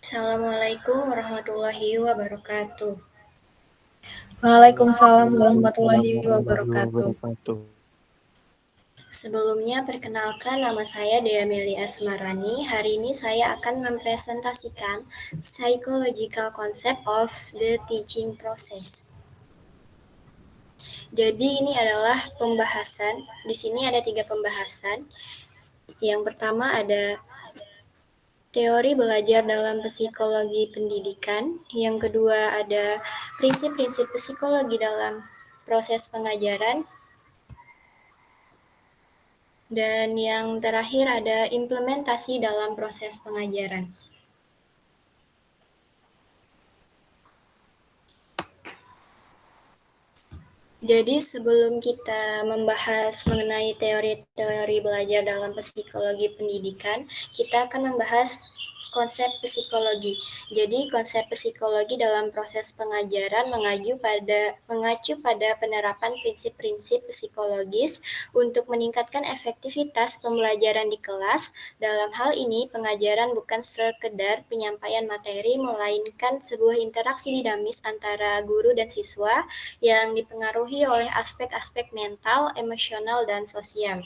Assalamualaikum warahmatullahi wabarakatuh. Waalaikumsalam Waalaikumsalam warahmatullahi warahmatullahi wabarakatuh. wabarakatuh. Sebelumnya, perkenalkan nama saya Dea Meli Asmarani. Hari ini saya akan mempresentasikan Psychological Concept of the Teaching Process. Jadi ini adalah pembahasan. Di sini ada 3 pembahasan. Yang pertama ada teori belajar dalam psikologi pendidikan. Yang kedua ada prinsip-prinsip psikologi dalam proses pengajaran. Dan yang terakhir ada implementasi dalam proses pengajaran. Jadi sebelum kita membahas mengenai teori-teori belajar dalam psikologi pendidikan, kita akan membahas konsep psikologi. Jadi konsep psikologi dalam proses pengajaran mengacu pada penerapan prinsip-prinsip psikologis untuk meningkatkan efektivitas pembelajaran di kelas. Dalam hal ini, pengajaran bukan sekedar penyampaian materi, melainkan sebuah interaksi dinamis antara guru dan siswa yang dipengaruhi oleh aspek-aspek mental, emosional, dan sosial.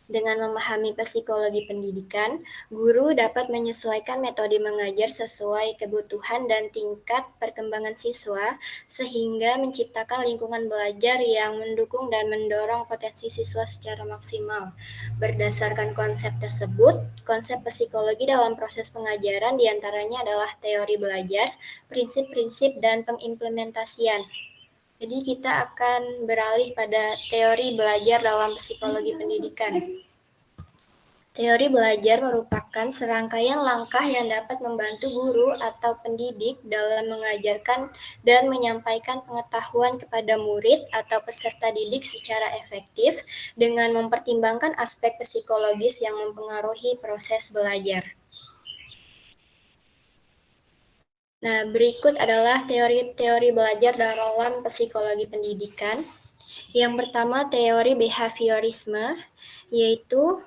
Dengan memahami psikologi pendidikan, guru dapat menyesuaikan metode mengajar sesuai kebutuhan dan tingkat perkembangan siswa, sehingga menciptakan lingkungan belajar yang mendukung dan mendorong potensi siswa secara maksimal. Berdasarkan konsep tersebut, konsep psikologi dalam proses pengajaran diantaranya adalah teori belajar, prinsip-prinsip, dan pengimplementasian. Jadi kita akan beralih pada teori belajar dalam psikologi pendidikan. Teori belajar merupakan serangkaian langkah yang dapat membantu guru atau pendidik dalam mengajarkan dan menyampaikan pengetahuan kepada murid atau peserta didik secara efektif dengan mempertimbangkan aspek psikologis yang mempengaruhi proses belajar. Nah, berikut adalah teori-teori belajar dalam psikologi pendidikan. Yang pertama, teori behaviorisme, yaitu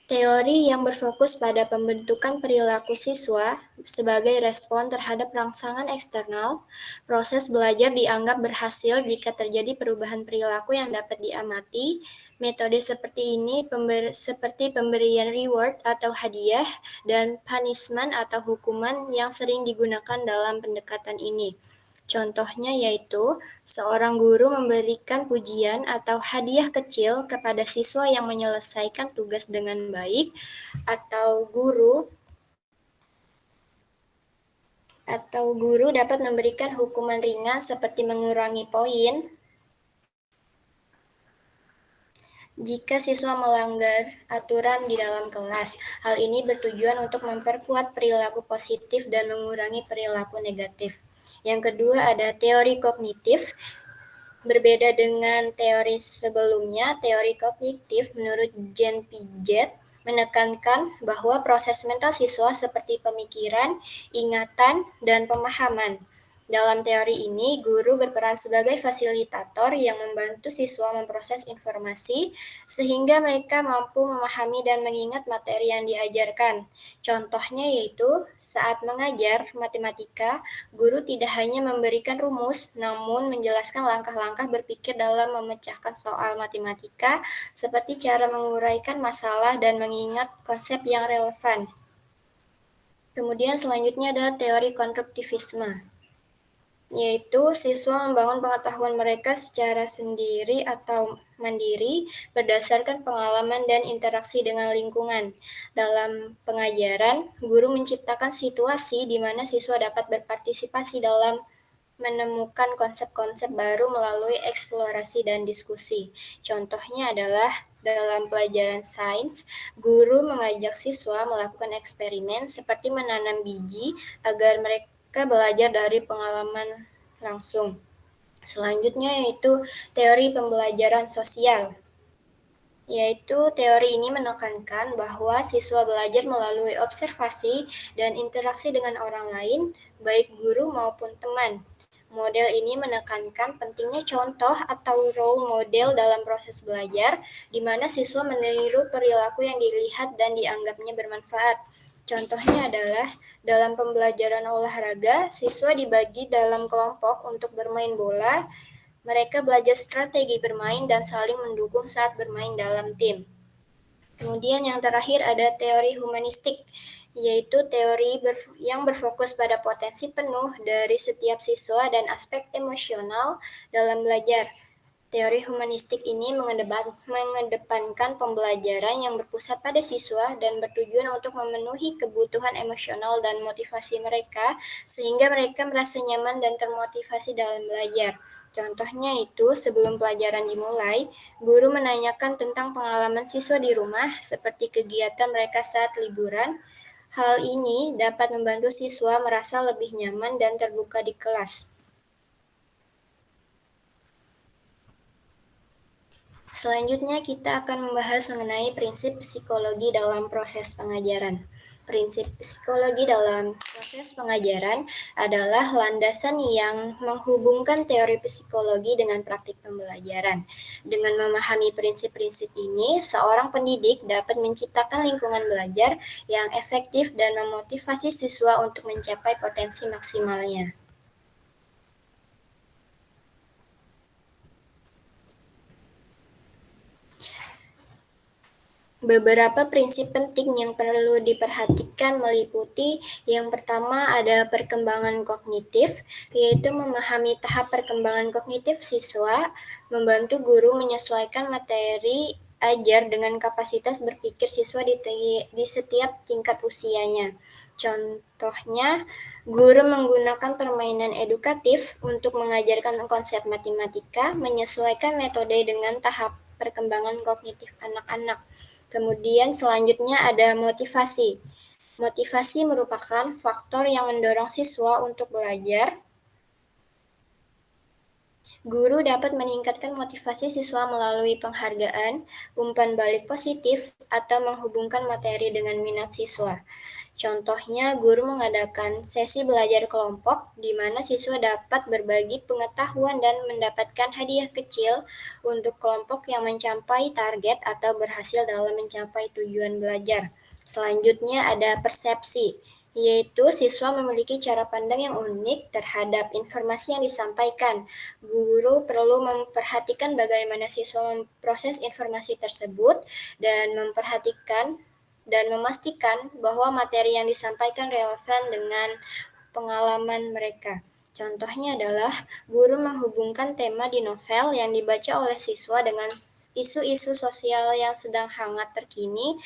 teori yang berfokus pada pembentukan perilaku siswa sebagai respon terhadap rangsangan eksternal. Proses belajar dianggap berhasil jika terjadi perubahan perilaku yang dapat diamati. Metode seperti ini seperti pemberian reward atau hadiah dan punishment atau hukuman yang sering digunakan dalam pendekatan ini. Contohnya yaitu seorang guru memberikan pujian atau hadiah kecil kepada siswa yang menyelesaikan tugas dengan baik, atau guru dapat memberikan hukuman ringan seperti mengurangi poin jika siswa melanggar aturan di dalam kelas. Hal ini bertujuan untuk memperkuat perilaku positif dan mengurangi perilaku negatif. Yang kedua ada teori kognitif. Berbeda dengan teori sebelumnya, teori kognitif menurut Jean Piaget menekankan bahwa proses mental siswa seperti pemikiran, ingatan, dan pemahaman. Dalam teori ini, guru berperan sebagai fasilitator yang membantu siswa memproses informasi sehingga mereka mampu memahami dan mengingat materi yang diajarkan. Contohnya yaitu saat mengajar matematika, guru tidak hanya memberikan rumus, namun menjelaskan langkah-langkah berpikir dalam memecahkan soal matematika, seperti cara menguraikan masalah dan mengingat konsep yang relevan. Kemudian selanjutnya ada teori konstruktivisme, yaitu siswa membangun pengetahuan mereka secara sendiri atau mandiri berdasarkan pengalaman dan interaksi dengan lingkungan. Dalam pengajaran, guru menciptakan situasi di mana siswa dapat berpartisipasi dalam menemukan konsep-konsep baru melalui eksplorasi dan diskusi. Contohnya adalah dalam pelajaran sains, guru mengajak siswa melakukan eksperimen seperti menanam biji agar mereka belajar dari pengalaman langsung. Selanjutnya yaitu teori pembelajaran sosial, yaitu teori ini menekankan bahwa siswa belajar melalui observasi dan interaksi dengan orang lain, baik guru maupun teman. Model ini menekankan pentingnya contoh atau role model dalam proses belajar, di mana siswa meniru perilaku yang dilihat dan dianggapnya bermanfaat. Contohnya adalah dalam pembelajaran olahraga, siswa dibagi dalam kelompok untuk bermain bola. Mereka belajar strategi bermain dan saling mendukung saat bermain dalam tim. Kemudian yang terakhir ada teori humanistik, yaitu teori yang berfokus pada potensi penuh dari setiap siswa dan aspek emosional dalam belajar. Teori humanistik ini mengedepankan pembelajaran yang berpusat pada siswa dan bertujuan untuk memenuhi kebutuhan emosional dan motivasi mereka, sehingga mereka merasa nyaman dan termotivasi dalam belajar. Contohnya itu, sebelum pelajaran dimulai, guru menanyakan tentang pengalaman siswa di rumah, seperti kegiatan mereka saat liburan. Hal ini dapat membantu siswa merasa lebih nyaman dan terbuka di kelas. Selanjutnya kita akan membahas mengenai prinsip psikologi dalam proses pengajaran. Prinsip psikologi dalam proses pengajaran adalah landasan yang menghubungkan teori psikologi dengan praktik pembelajaran. Dengan memahami prinsip-prinsip ini, seorang pendidik dapat menciptakan lingkungan belajar yang efektif dan memotivasi siswa untuk mencapai potensi maksimalnya. Beberapa prinsip penting yang perlu diperhatikan meliputi yang pertama ada perkembangan kognitif, yaitu memahami tahap perkembangan kognitif siswa, membantu guru menyesuaikan materi ajar dengan kapasitas berpikir siswa di setiap tingkat usianya. Contohnya, guru menggunakan permainan edukatif untuk mengajarkan konsep matematika, menyesuaikan metode dengan tahap perkembangan kognitif anak-anak. Kemudian selanjutnya ada motivasi. Motivasi merupakan faktor yang mendorong siswa untuk belajar. Guru dapat meningkatkan motivasi siswa melalui penghargaan, umpan balik positif, atau menghubungkan materi dengan minat siswa. Contohnya, guru mengadakan sesi belajar kelompok di mana siswa dapat berbagi pengetahuan dan mendapatkan hadiah kecil untuk kelompok yang mencapai target atau berhasil dalam mencapai tujuan belajar. Selanjutnya ada persepsi, yaitu siswa memiliki cara pandang yang unik terhadap informasi yang disampaikan. Guru perlu memperhatikan bagaimana siswa memproses informasi tersebut dan memastikan bahwa materi yang disampaikan relevan dengan pengalaman mereka. Contohnya adalah guru menghubungkan tema di novel yang dibaca oleh siswa dengan isu-isu sosial yang sedang hangat terkini,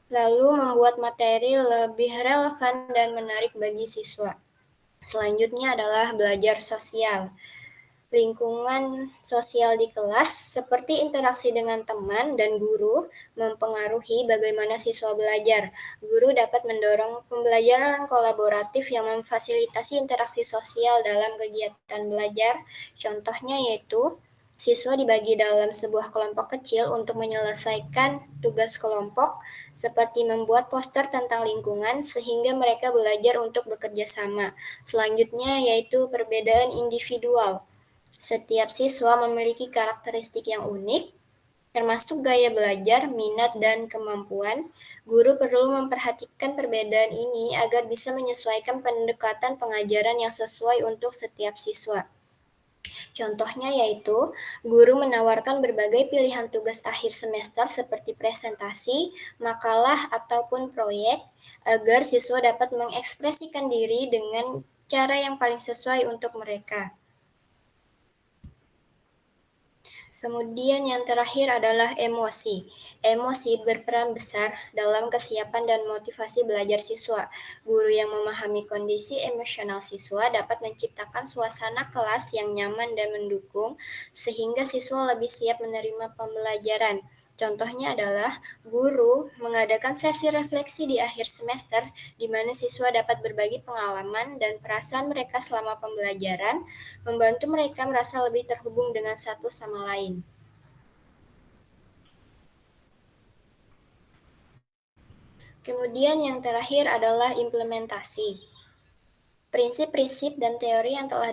lalu membuat materi lebih relevan dan menarik bagi siswa. Selanjutnya adalah belajar sosial. Lingkungan sosial di kelas, seperti interaksi dengan teman dan guru, mempengaruhi bagaimana siswa belajar. Guru dapat mendorong pembelajaran kolaboratif yang memfasilitasi interaksi sosial dalam kegiatan belajar. Contohnya yaitu, siswa dibagi dalam sebuah kelompok kecil untuk menyelesaikan tugas kelompok, seperti membuat poster tentang lingkungan sehingga mereka belajar untuk bekerja sama. Selanjutnya yaitu perbedaan individual. Setiap siswa memiliki karakteristik yang unik, termasuk gaya belajar, minat, dan kemampuan. Guru perlu memperhatikan perbedaan ini agar bisa menyesuaikan pendekatan pengajaran yang sesuai untuk setiap siswa. Contohnya yaitu, guru menawarkan berbagai pilihan tugas akhir semester seperti presentasi, makalah, ataupun proyek, agar siswa dapat mengekspresikan diri dengan cara yang paling sesuai untuk mereka. Kemudian yang terakhir adalah emosi. Emosi berperan besar dalam kesiapan dan motivasi belajar siswa. Guru yang memahami kondisi emosional siswa dapat menciptakan suasana kelas yang nyaman dan mendukung, sehingga siswa lebih siap menerima pembelajaran. Contohnya adalah guru mengadakan sesi refleksi di akhir semester, di mana siswa dapat berbagi pengalaman dan perasaan mereka selama pembelajaran, membantu mereka merasa lebih terhubung dengan satu sama lain. Kemudian yang terakhir adalah implementasi. Prinsip-prinsip dan teori yang telah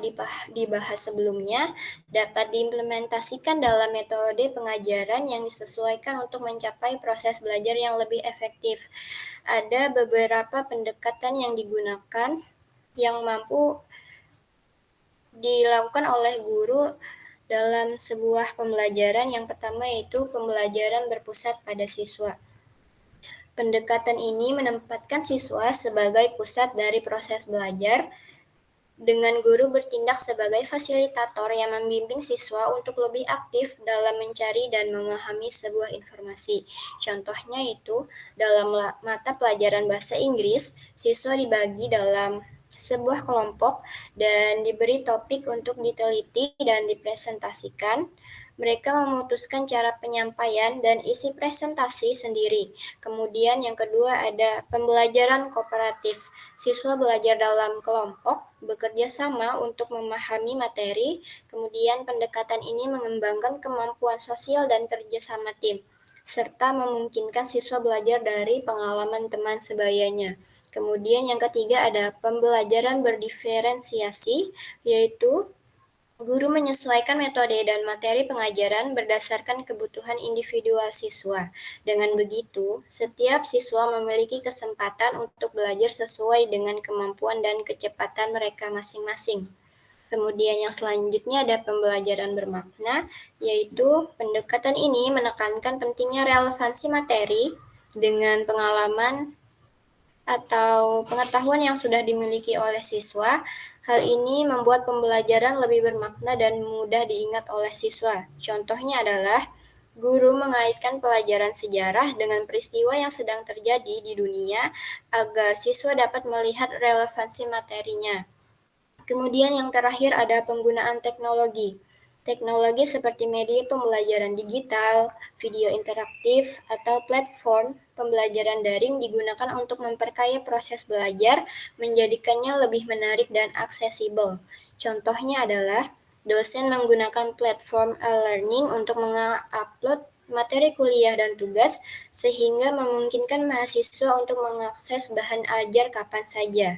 dibahas sebelumnya dapat diimplementasikan dalam metode pengajaran yang disesuaikan untuk mencapai proses belajar yang lebih efektif. Ada beberapa pendekatan yang digunakan yang mampu dilakukan oleh guru dalam sebuah pembelajaran. Yang pertama yaitu pembelajaran berpusat pada siswa. Pendekatan ini menempatkan siswa sebagai pusat dari proses belajar, dengan guru bertindak sebagai fasilitator yang membimbing siswa untuk lebih aktif dalam mencari dan memahami sebuah informasi. Contohnya itu, dalam mata pelajaran bahasa Inggris, siswa dibagi dalam sebuah kelompok dan diberi topik untuk diteliti dan dipresentasikan. Mereka memutuskan cara penyampaian dan isi presentasi sendiri. Kemudian yang kedua ada pembelajaran kooperatif. Siswa belajar dalam kelompok, bekerja sama untuk memahami materi. Kemudian pendekatan ini mengembangkan kemampuan sosial dan kerjasama tim, serta memungkinkan siswa belajar dari pengalaman teman sebayanya. Kemudian yang ketiga ada pembelajaran berdiferensiasi, yaitu guru menyesuaikan metode dan materi pengajaran berdasarkan kebutuhan individual siswa. Dengan begitu, setiap siswa memiliki kesempatan untuk belajar sesuai dengan kemampuan dan kecepatan mereka masing-masing. Kemudian yang selanjutnya ada pembelajaran bermakna, yaitu pendekatan ini menekankan pentingnya relevansi materi dengan pengalaman atau pengetahuan yang sudah dimiliki oleh siswa. Hal ini membuat pembelajaran lebih bermakna dan mudah diingat oleh siswa. Contohnya adalah guru mengaitkan pelajaran sejarah dengan peristiwa yang sedang terjadi di dunia agar siswa dapat melihat relevansi materinya. Kemudian yang terakhir ada penggunaan teknologi. Teknologi seperti media pembelajaran digital, video interaktif, atau platform pembelajaran daring digunakan untuk memperkaya proses belajar, menjadikannya lebih menarik dan aksesibel. Contohnya adalah dosen menggunakan platform e-learning untuk mengupload materi kuliah dan tugas, sehingga memungkinkan mahasiswa untuk mengakses bahan ajar kapan saja.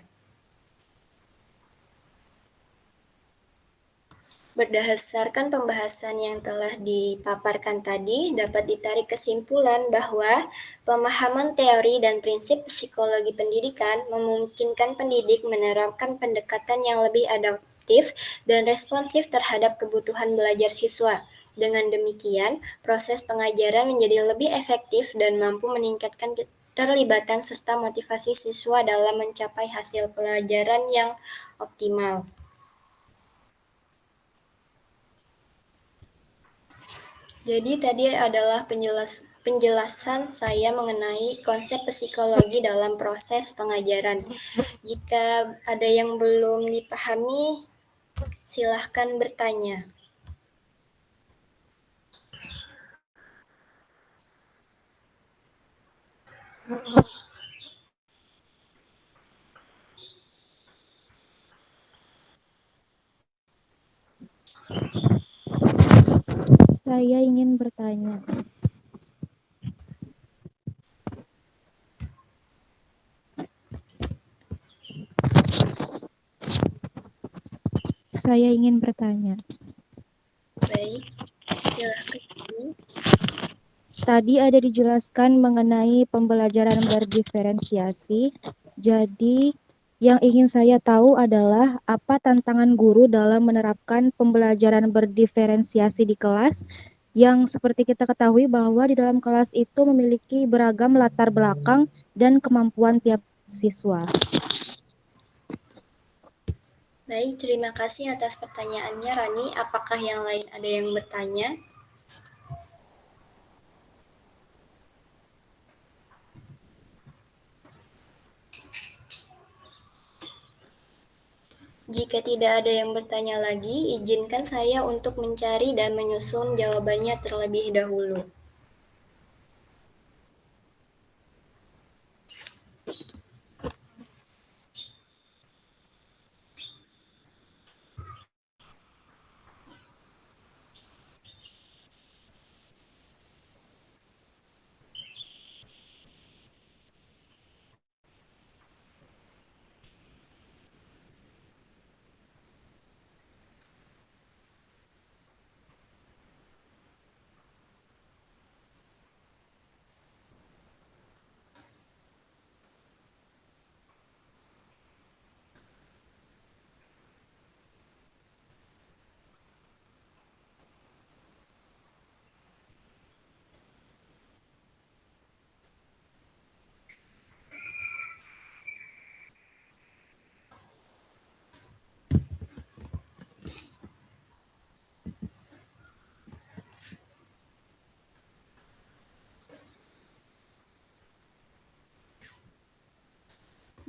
Berdasarkan pembahasan yang telah dipaparkan tadi, dapat ditarik kesimpulan bahwa pemahaman teori dan prinsip psikologi pendidikan memungkinkan pendidik menerapkan pendekatan yang lebih adaptif dan responsif terhadap kebutuhan belajar siswa. Dengan demikian, proses pengajaran menjadi lebih efektif dan mampu meningkatkan keterlibatan serta motivasi siswa dalam mencapai hasil pelajaran yang optimal. Jadi tadi adalah penjelasan saya mengenai konsep psikologi dalam proses pengajaran. Jika ada yang belum dipahami, silahkan bertanya. Saya ingin bertanya. Saya ingin bertanya. Baik, silahkan. Tadi ada dijelaskan mengenai pembelajaran berdiferensiasi. Jadi, yang ingin saya tahu adalah apa tantangan guru dalam menerapkan pembelajaran berdiferensiasi di kelas, yang seperti kita ketahui bahwa di dalam kelas itu memiliki beragam latar belakang dan kemampuan tiap siswa. Baik, terima kasih atas pertanyaannya, Rani. Apakah yang lain ada yang bertanya? Jika tidak ada yang bertanya lagi, izinkan saya untuk mencari dan menyusun jawabannya terlebih dahulu.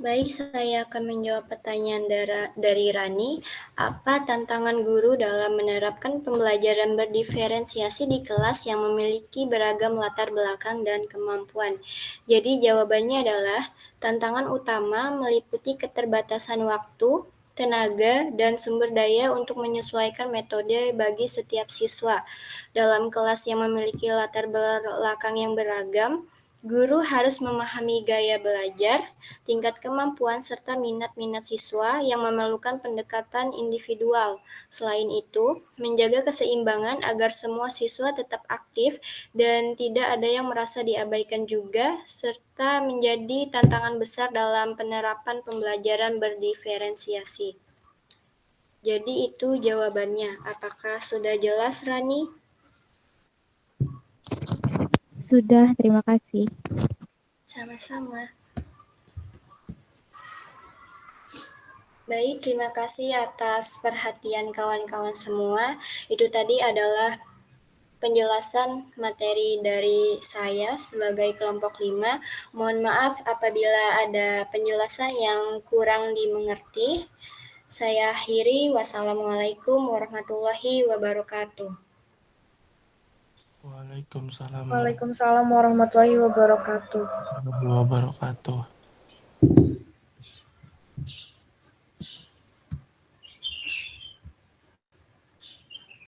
Baik, saya akan menjawab pertanyaan dari Rani. Apa tantangan guru dalam menerapkan pembelajaran berdiferensiasi di kelas yang memiliki beragam latar belakang dan kemampuan? Jadi jawabannya adalah tantangan utama meliputi keterbatasan waktu, tenaga, dan sumber daya untuk menyesuaikan metode bagi setiap siswa. Dalam kelas yang memiliki latar belakang yang beragam, guru harus memahami gaya belajar, tingkat kemampuan, serta minat-minat siswa yang memerlukan pendekatan individual. Selain itu, menjaga keseimbangan agar semua siswa tetap aktif dan tidak ada yang merasa diabaikan juga, serta menjadi tantangan besar dalam penerapan pembelajaran berdiferensiasi. Jadi itu jawabannya. Apakah sudah jelas, Rani? Sudah, terima kasih. Sama-sama. Baik, terima kasih atas perhatian kawan-kawan semua. Itu tadi adalah penjelasan materi dari saya sebagai kelompok 5. Mohon maaf apabila ada penjelasan yang kurang dimengerti. Saya akhiri. Wassalamualaikum warahmatullahi wabarakatuh. Waalaikumsalam Waalaikumsalam warahmatullahi wabarakatuh. warahmatullahi wabarakatuh.